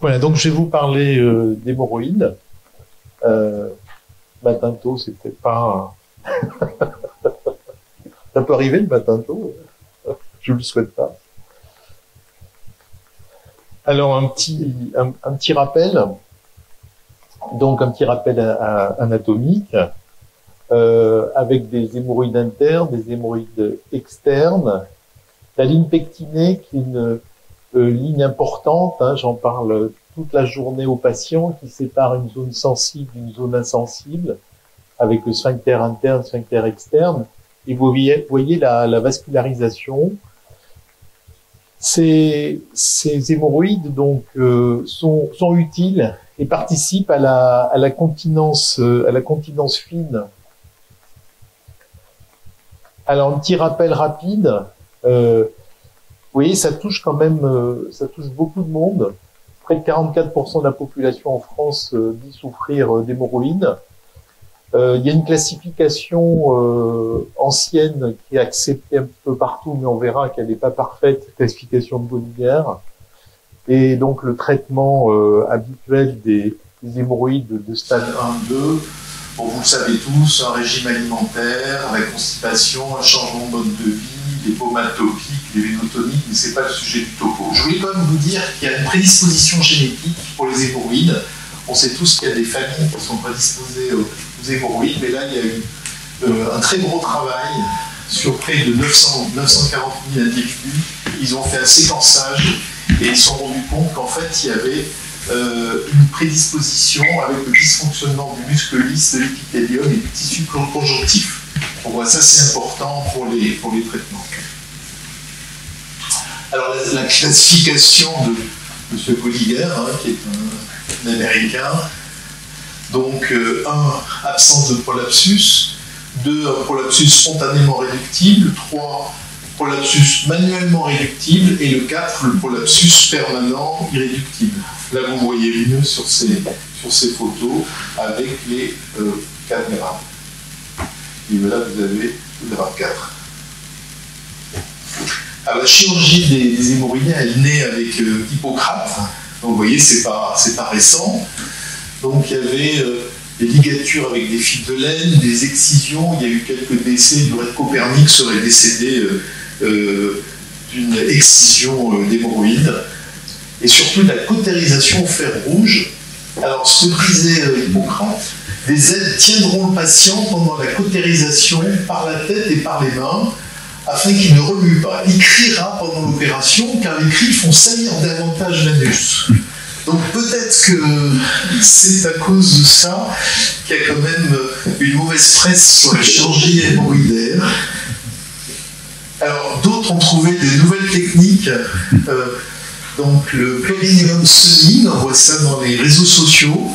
Voilà, donc je vais vous parler d'hémorroïdes. Matin tôt, c'est peut-être pas... Ça peut arriver le matin tôt, je ne le souhaite pas. Alors un petit rappel, donc un petit rappel anatomique, avec des hémorroïdes internes, des hémorroïdes externes, la ligne pectinée qui est une ligne importante, hein, j'en parle toute la journée aux patients, qui sépare une zone sensible d'une zone insensible, avec le sphincter interne, sphincter externe, et vous voyez la vascularisation. Ces hémorroïdes donc sont utiles et participent à la continence fine. Alors un petit rappel rapide. Vous voyez, ça touche quand même, ça touche beaucoup de monde. Près de 44% de la population en France dit souffrir d'hémorroïdes. Il y a une classification ancienne qui est acceptée un peu partout, mais on verra qu'elle n'est pas parfaite, classification de Bollinger. Et donc le traitement habituel des hémorroïdes de stade 1-2, bon, vous le savez tous, un régime alimentaire, la constipation, un changement de mode de vie, les pommades topiques, les vénotoniques, mais c'est pas le sujet du topo. Je voulais quand même vous dire qu'il y a une prédisposition génétique pour les hémorroïdes. On sait tous qu'il y a des familles qui sont prédisposées aux hémorroïdes, mais là, il y a eu un très gros travail sur près de 940 000 individus. Ils ont fait un séquençage et ils se sont rendus compte qu'en fait, il y avait une prédisposition avec le dysfonctionnement du muscle lisse, de l'épithélium et du tissu conjonctif. On voit ça, c'est important pour les traitements. Alors, la classification de M. Bollinger, hein, qui est un Américain. Donc, 1, absence de prolapsus. 2, un prolapsus spontanément réductible. 3, prolapsus manuellement réductible. Et le 4, le prolapsus permanent irréductible. Là, vous voyez mieux sur ces photos avec les caméras. Et là, vous avez le grade 4. Alors, la chirurgie des hémorroïdes, elle naît avec Hippocrate. Donc, vous voyez, c'est pas récent. Donc, il y avait des ligatures avec des fils de laine, des excisions. Il y a eu quelques décès. Brett Copernic serait décédé d'une excision d'hémorroïdes. Et surtout, la cautérisation au fer rouge. Alors, ce que disait Hippocrate, des aides tiendront le patient pendant la cautérisation par la tête et par les mains, afin qu'il ne remue pas. Il criera pendant l'opération, car les cris font saillir davantage l'anus. Donc peut-être que c'est à cause de ça qu'il y a quand même une mauvaise presse sur la chirurgie hémorroïdaire. Alors d'autres ont trouvé des nouvelles techniques, donc le périnéum sunning, on voit ça dans les réseaux sociaux.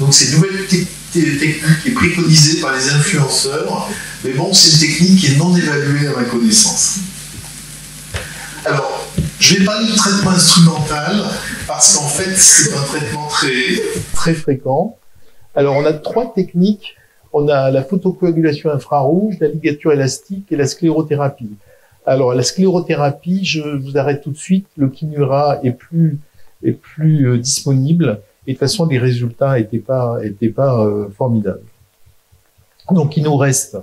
Donc c'est une nouvelle technique qui est préconisée par les influenceurs, mais bon, c'est une technique qui est non évaluée à ma connaissance. Alors, je vais parler de traitement instrumental, parce qu'en fait, c'est un traitement très fréquent. Alors, on a 3 techniques. On a la photocoagulation infrarouge, la ligature élastique et la sclérothérapie. Alors, la sclérothérapie, je vous arrête tout de suite, le Kinura est plus disponible. Et de toute façon, les résultats étaient pas formidables. Donc, il nous reste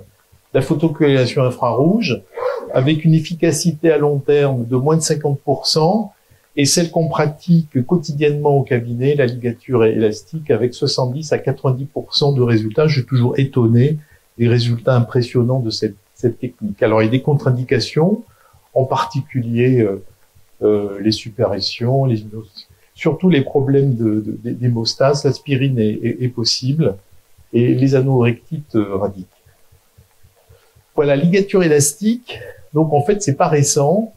la photocoagulation infrarouge, avec une efficacité à long terme de moins de 50%, et celle qu'on pratique quotidiennement au cabinet, la ligature élastique, avec 70 à 90% de résultats. Je suis toujours étonné des résultats impressionnants de cette technique. Alors, il y a des contre-indications, en particulier les suppurations, surtout les problèmes d'hémostase. L'aspirine est possible, et les anorectites radiques. Voilà, ligature élastique. Donc en fait, c'est pas récent.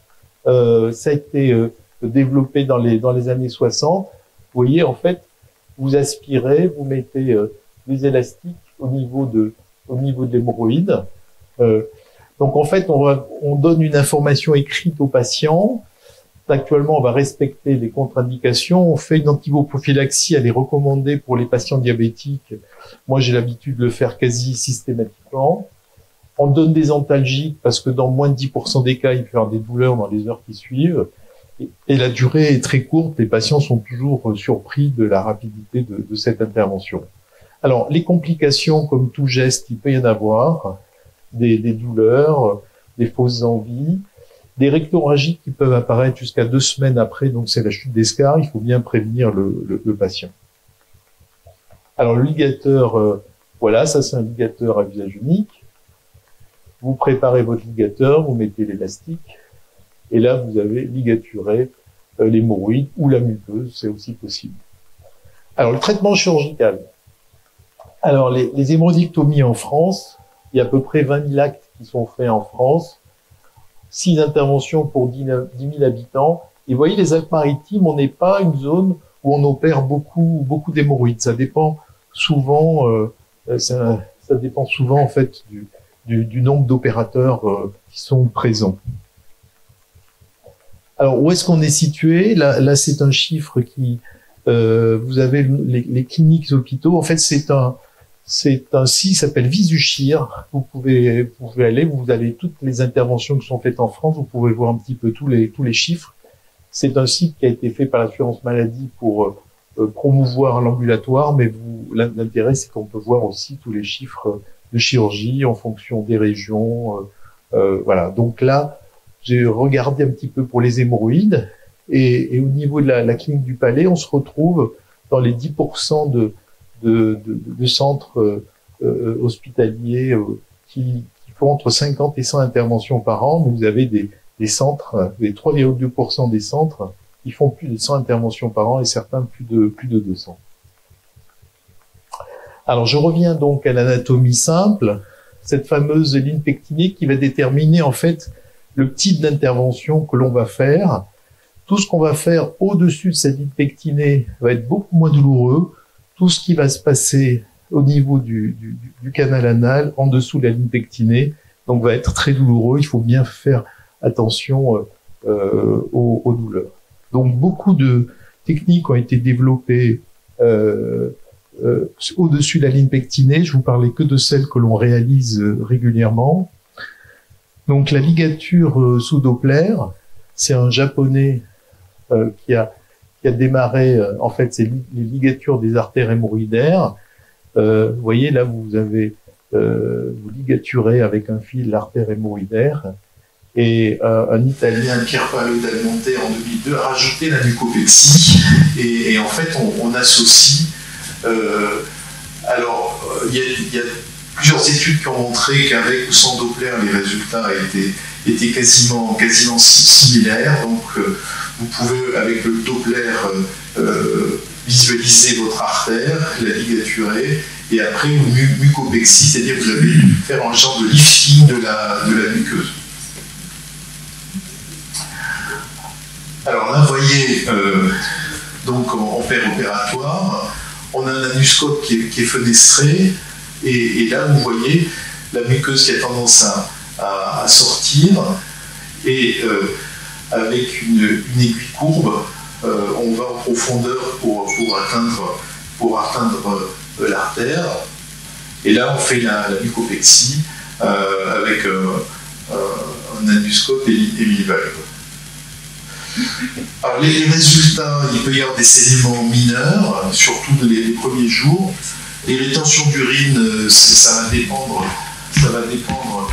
Ça a été développé dans les années 60. Vous voyez, en fait, vous aspirez, vous mettez des élastiques au niveau de l'hémorroïde. Donc en fait, on donne une information écrite au patient. Actuellement, on va respecter les contre-indications. On fait une antiboprophylaxie, elle est recommandée pour les patients diabétiques. Moi, j'ai l'habitude de le faire quasi systématiquement. On donne des antalgiques parce que dans moins de 10% des cas, il peut y avoir des douleurs dans les heures qui suivent. Et la durée est très courte, les patients sont toujours surpris de la rapidité de cette intervention. Alors, les complications, comme tout geste, il peut y en avoir, des douleurs, des fausses envies, des rectorragies qui peuvent apparaître jusqu'à 2 semaines après, donc c'est la chute d'escarre, il faut bien prévenir le patient. Alors, le ligateur, voilà, ça c'est un ligateur à usage unique. Vous préparez votre ligateur, vous mettez l'élastique, et là, vous avez ligaturé l'hémorroïde ou la muqueuse, c'est aussi possible. Alors, le traitement chirurgical. Alors, les hémorrhoïdectomies en France, il y a à peu près 20 000 actes qui sont faits en France, 6 interventions pour 10 000 habitants. Et vous voyez, les Alpes-Maritimes, on n'est pas une zone où on opère beaucoup d'hémorroïdes. Ça dépend souvent, ça dépend souvent en fait du nombre d'opérateurs qui sont présents. Alors, où est-ce qu'on est situé? Là, c'est un chiffre qui, vous avez les cliniques hôpitaux. En fait, c'est un site qui s'appelle Visuchir. Vous pouvez aller, vous avez toutes les interventions qui sont faites en France. Vous pouvez voir un petit peu tous les chiffres. C'est un site qui a été fait par l'assurance maladie pour promouvoir l'ambulatoire, mais l'intérêt, c'est qu'on peut voir aussi tous les chiffres de chirurgie en fonction des régions. Voilà. Donc là, j'ai regardé un petit peu pour les hémorroïdes et au niveau de la clinique du Palais, on se retrouve dans les 10% de centres hospitaliers qui font entre 50 et 100 interventions par an. Mais vous avez des centres, les 3,2% des centres qui font plus de 100 interventions par an et certains plus de 200. Alors je reviens donc à l'anatomie simple, cette fameuse ligne pectinée qui va déterminer en fait le type d'intervention que l'on va faire. Tout ce qu'on va faire au-dessus de cette ligne pectinée va être beaucoup moins douloureux. Tout ce qui va se passer au niveau du canal anal, en dessous de la ligne pectinée, donc va être très douloureux. Il faut bien faire attention aux douleurs. Donc beaucoup de techniques ont été développées au-dessus de la ligne pectinée. Je vous parlais que de celles que l'on réalise régulièrement. Donc la ligature sous Doppler, c'est un japonais qui a démarré, en fait, c'est les ligatures des artères hémorroïdaires. Vous voyez, là, vous ligaturez avec un fil l'artère hémorroïdaire. Et un Italien, Pierre Paolo Dalmonte, en 2002, a rajouté la mucopexie. Et en fait, on associe... il y a plusieurs études qui ont montré qu'avec ou sans Doppler, les résultats étaient quasiment similaires. Donc, vous pouvez, avec le Doppler, visualiser votre artère, la ligaturer, et après, vous mucopexie, c'est-à-dire que vous allez faire un genre de lifting de la muqueuse. Alors là, vous voyez, donc en opératoire, on a un anuscope qui est fenestré, et là, vous voyez la muqueuse qui a tendance à sortir, et avec une aiguille courbe, on va en profondeur pour atteindre l'artère. Et là, on fait la mucopexie avec un anuscope hémivalve. Alors, les résultats, il peut y avoir des saignements mineurs, surtout les premiers jours. Les rétentions d'urine, ça va dépendre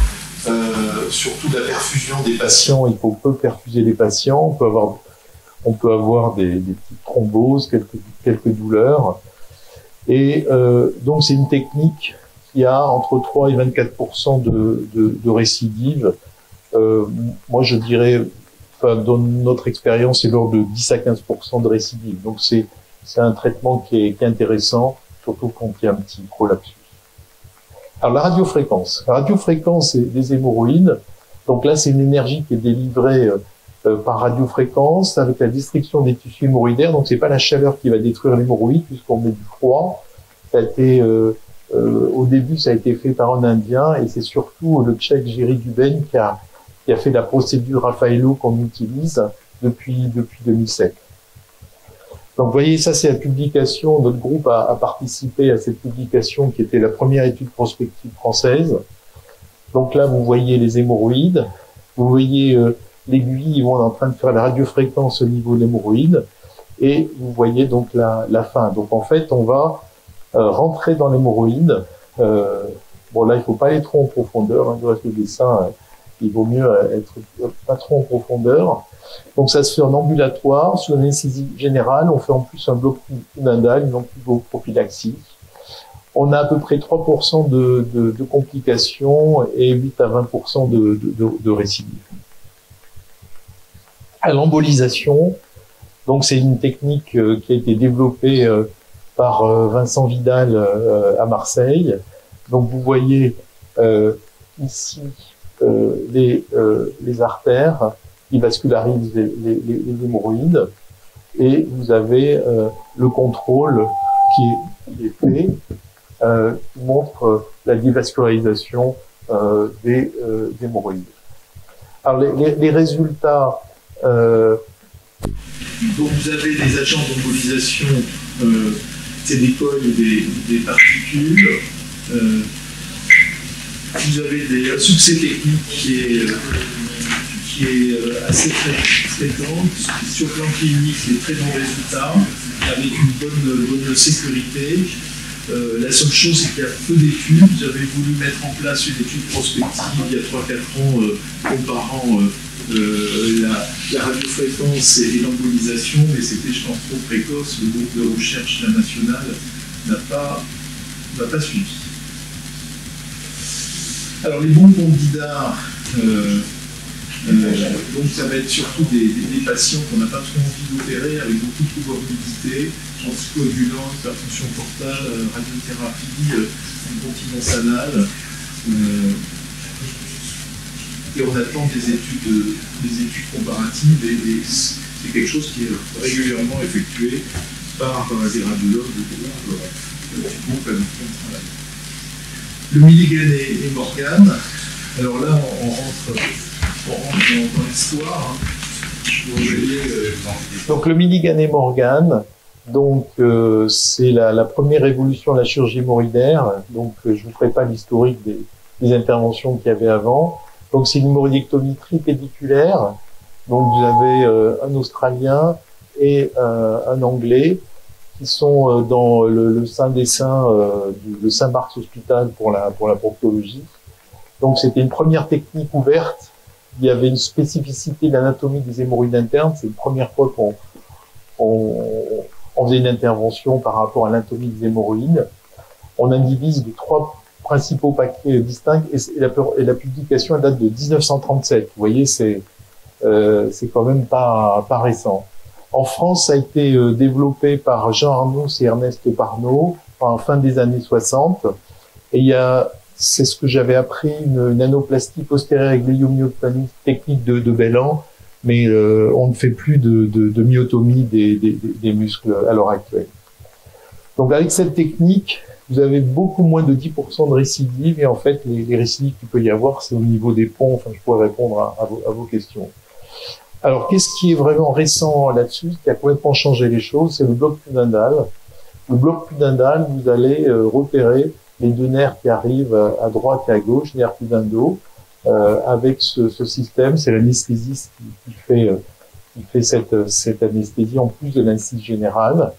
surtout de la perfusion des patients. Il faut peu perfuser les patients. On peut avoir des petites thromboses, quelques douleurs. Et donc c'est une technique qui a entre 3 et 24% de récidive. Moi je dirais, dans notre expérience, c'est l'ordre de 10 à 15% de récidive. Donc c'est un traitement qui est intéressant, surtout quand il y a un petit prolapsus. Alors la radiofréquence. La radiofréquence des hémorroïdes. Donc là c'est une énergie qui est délivrée par radiofréquence avec la destruction des tissus hémorroïdaires. Donc c'est pas la chaleur qui va détruire l'hémorroïde puisqu'on met du froid. Ça a été au début ça a été fait par un Indien et c'est surtout le Tchèque Jiří Duben qui a fait la procédure Raffaello qu'on utilise depuis 2007. Donc vous voyez, ça c'est la publication, notre groupe a participé à cette publication qui était la première étude prospective française. Donc là vous voyez les hémorroïdes, vous voyez l'aiguille où on est en train de faire la radiofréquence au niveau de l'hémorroïde, et vous voyez donc la fin. Donc en fait, on va rentrer dans l'hémorroïde. Bon là, il faut pas aller trop en profondeur, hein, du reste du dessin, il vaut mieux être pas trop en profondeur. Donc ça se fait en ambulatoire, sous anesthésie générale. On fait en plus un bloc pudendal, une amputoprophylaxie. On a à peu près 3% de complications et 8 à 20% de récidives. À l'embolisation, donc c'est une technique qui a été développée par Vincent Vidal à Marseille. Donc vous voyez ici les artères qui vascularisent les hémorroïdes, et vous avez le contrôle qui est fait, qui montre la dévascularisation des hémorroïdes. Alors les résultats, donc vous avez des agents d'embolisation, c'est des cols ou des particules. Vous avez un succès technique qui est assez fréquent. Sur le plan clinique, des très bons résultats, avec une bonne sécurité. La seule chose, c'est qu'il y a peu d'études. Vous avez voulu mettre en place une étude prospective il y a 3-4 ans comparant la radiofréquence et l'embolisation, mais c'était, je pense, trop précoce. Le groupe de recherche national n'a pas suivi. Alors les bons candidats, donc ça va être surtout des patients qu'on n'a pas trop envie d'opérer, avec beaucoup de comorbidité, anticoagulants, hypertension portale, radiothérapie, incontinence anale. Et on attend des études comparatives, et c'est quelque chose qui est régulièrement effectué par des radiologues du groupe Hamilton. Le Milligan et Morgan, alors là on rentre dans l'histoire. Donc le Milligan et Morgan, donc c'est la première évolution de la chirurgie hémorroïdaire. Donc je vous ferai pas l'historique des interventions qu'il y avait avant. Donc c'est une hémorroïdectomie tripédiculaire. Donc vous avez un Australien et un Anglais qui sont dans le sein des saints de Saint-Marc's Hospital pour la proctologie. Donc c'était une première technique ouverte. Il y avait une spécificité de l'anatomie des hémorroïdes internes. C'est la première fois qu'on faisait une intervention par rapport à l'anatomie des hémorroïdes. On indivise de 3 principaux paquets distincts, et la publication elle date de 1937. Vous voyez, c'est quand même pas récent. En France, ça a été développé par Jean Arnoux et Ernest Parnot en fin des années 60. Et il y a, c'est ce que j'avais appris, une nanoplastie postérieure gliomyotonie technique de Bellan, mais on ne fait plus de myotomie des muscles à l'heure actuelle. Donc avec cette technique, vous avez beaucoup moins de 10% de récidives, et en fait, les récidives qu'il peut y avoir, c'est au niveau des ponts. Enfin, je pourrais répondre à vos questions. Alors, qu'est-ce qui est vraiment récent là-dessus, qui a complètement changé les choses, c'est le bloc pudendal. Le bloc pudendal, vous allez repérer les 2 nerfs qui arrivent à droite et à gauche, nerfs pudendaux, avec ce système. C'est l'anesthésiste qui fait cette anesthésie en plus de l'anesthésie générale.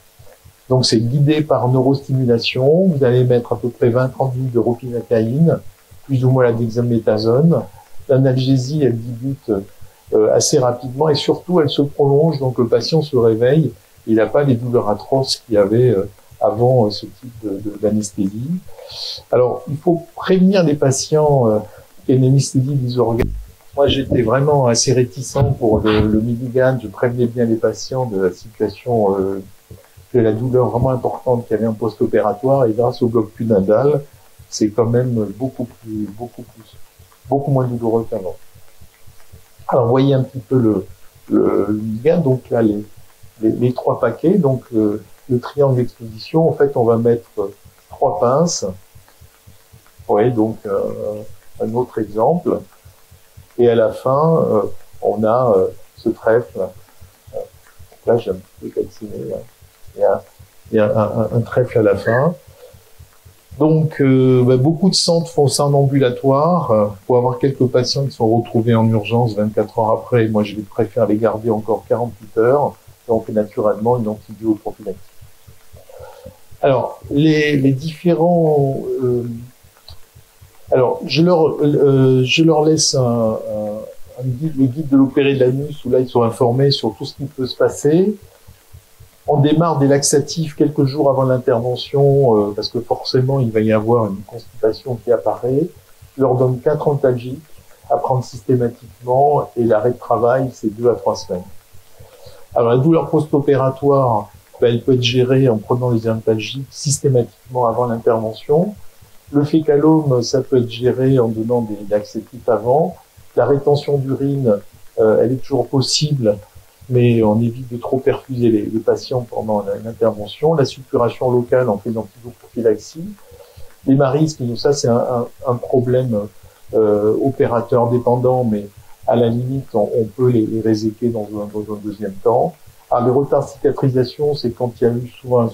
Donc c'est guidé par neurostimulation. Vous allez mettre à peu près 20-30 minutes de ropinakaïne, plus ou moins la dexaméthasone. L'analgésie, elle débute assez rapidement, et surtout elle se prolonge, donc le patient se réveille, il n'a pas les douleurs atroces qu'il y avait avant ce type d'anesthésie. Alors il faut prévenir les patients qu'il y a une anesthésie des organes. Moi j'étais vraiment assez réticent pour le Milligan, je prévenais bien les patients de la situation de la douleur vraiment importante qu'il y avait en post-opératoire, et grâce au bloc pudendal, c'est quand même beaucoup moins douloureux qu'avant. Alors, vous voyez un petit peu le Milligan, donc là, les 3 paquets, donc le triangle d'exposition, en fait, on va mettre 3 pinces. Oui, donc un autre exemple. Et à la fin, on a ce trèfle. Là, j'ai un petit peu calciné. Il y a un trèfle à la fin. Donc, beaucoup de centres font ça en ambulatoire. Pour avoir quelques patients qui sont retrouvés en urgence 24 heures après, moi je préfère les garder encore 48 heures. Donc, naturellement, une antibioprophylactique. Alors, les différents... alors, je leur laisse le guide de l'opéré de l'anus, où là, ils sont informés sur tout ce qui peut se passer. On démarre des laxatifs quelques jours avant l'intervention, parce que forcément, il va y avoir une constipation qui apparaît. Je leur donne 4 antalgiques à prendre systématiquement, et l'arrêt de travail, c'est 2 à 3 semaines. Alors, la douleur post-opératoire, elle peut être gérée en prenant les antalgiques systématiquement avant l'intervention. Le fécalome, ça peut être géré en donnant des laxatifs avant. La rétention d'urine, elle est toujours possible, mais on évite de trop perfuser les patients pendant l'intervention. La suppuration locale, on fait une antibioprophylaxie. Les marisques, ça c'est un problème opérateur dépendant, mais à la limite, on peut les réséquer dans un deuxième temps. Alors, les retards de cicatrisation, c'est quand il y a eu souvent un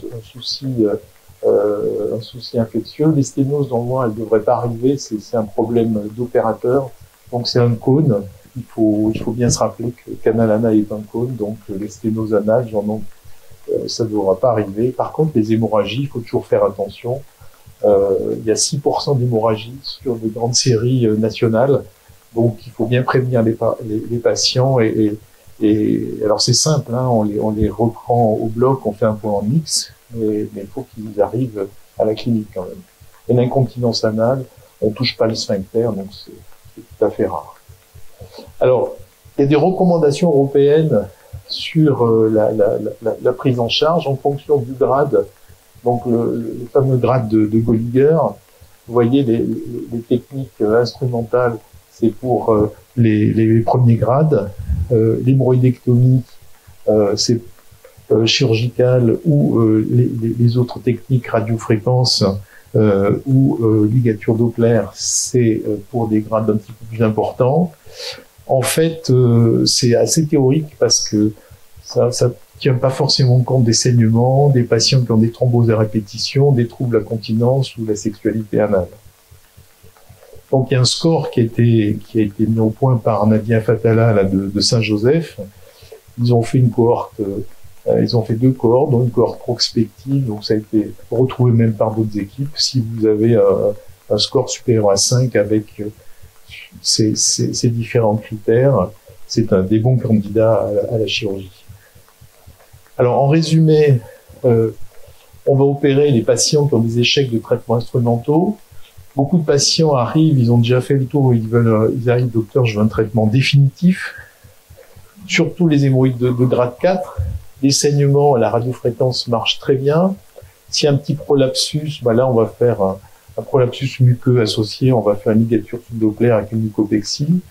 souci infectieux. Les sténoses, normalement, elles ne devraient pas arriver, c'est un problème d'opérateur. Donc c'est un cône. Il faut bien se rappeler que le canal anal est un cône, donc les sténoses anales, ça ne devra pas arriver. Par contre, les hémorragies, il faut toujours faire attention. Il y a 6% d'hémorragies sur des grandes séries nationales, donc il faut bien prévenir les patients. Et alors c'est simple, hein, on les reprend au bloc, on fait un point en X, mais il faut qu'ils arrivent à la clinique quand même. Et l'incontinence anale, on touche pas le sphincter, donc c'est tout à fait rare. Alors, il y a des recommandations européennes sur la prise en charge en fonction du grade, donc le fameux grade de Golliger. Vous voyez, les techniques instrumentales, c'est pour les premiers grades. L'hémorroïdectomie, c'est chirurgical, ou les autres techniques, radiofréquence ou ligature Doppler, c'est pour des grades un petit peu plus importants. En fait, c'est assez théorique parce que ça tient pas forcément compte des saignements, des patients qui ont des thromboses à répétition, des troubles à continence ou la sexualité anale. Donc il y a un score qui a été mis au point par Nadia Fatala là, de Saint-Joseph. Ils ont fait une cohorte, ils ont fait 2 cohortes, dont une cohorte prospective, donc ça a été retrouvé même par d'autres équipes. Si vous avez un score supérieur à 5 avec ces différents critères, c'est des bons candidats à la chirurgie. Alors en résumé, on va opérer les patients qui ont des échecs de traitements instrumentaux. Beaucoup de patients arrivent, ils ont déjà fait le tour, ils arrivent, docteur, je veux un traitement définitif. Surtout les hémorroïdes de grade 4. Les saignements à la radiofréquence marchent très bien. S'il y a un petit prolapsus, là on va faire un prolapsus muqueux associé, on va faire une ligature sous-Doppler avec une mucopexie.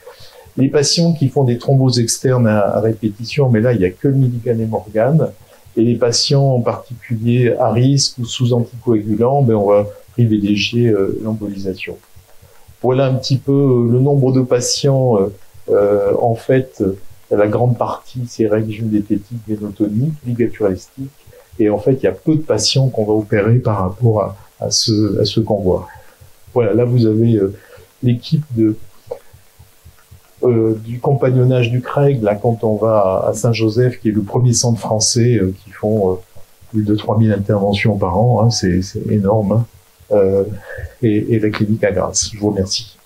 Les patients qui font des thromboses externes à répétition, mais là il n'y a que le milligramme. Et les patients en particulier à risque ou sous anticoagulants, on va privilégier l'embolisation. Voilà un petit peu le nombre de patients. En fait, la grande partie, c'est région diététique, vénotonique, ligature élastique. Et en fait, il y a peu de patients qu'on va opérer par rapport à ceux qu'on voit. Voilà, là vous avez l'équipe du compagnonnage du Craig, là quand on va à Saint-Joseph, qui est le premier centre français qui font plus de 3000 interventions par an, hein, c'est énorme, hein, et la clinique à Grasse. Je vous remercie.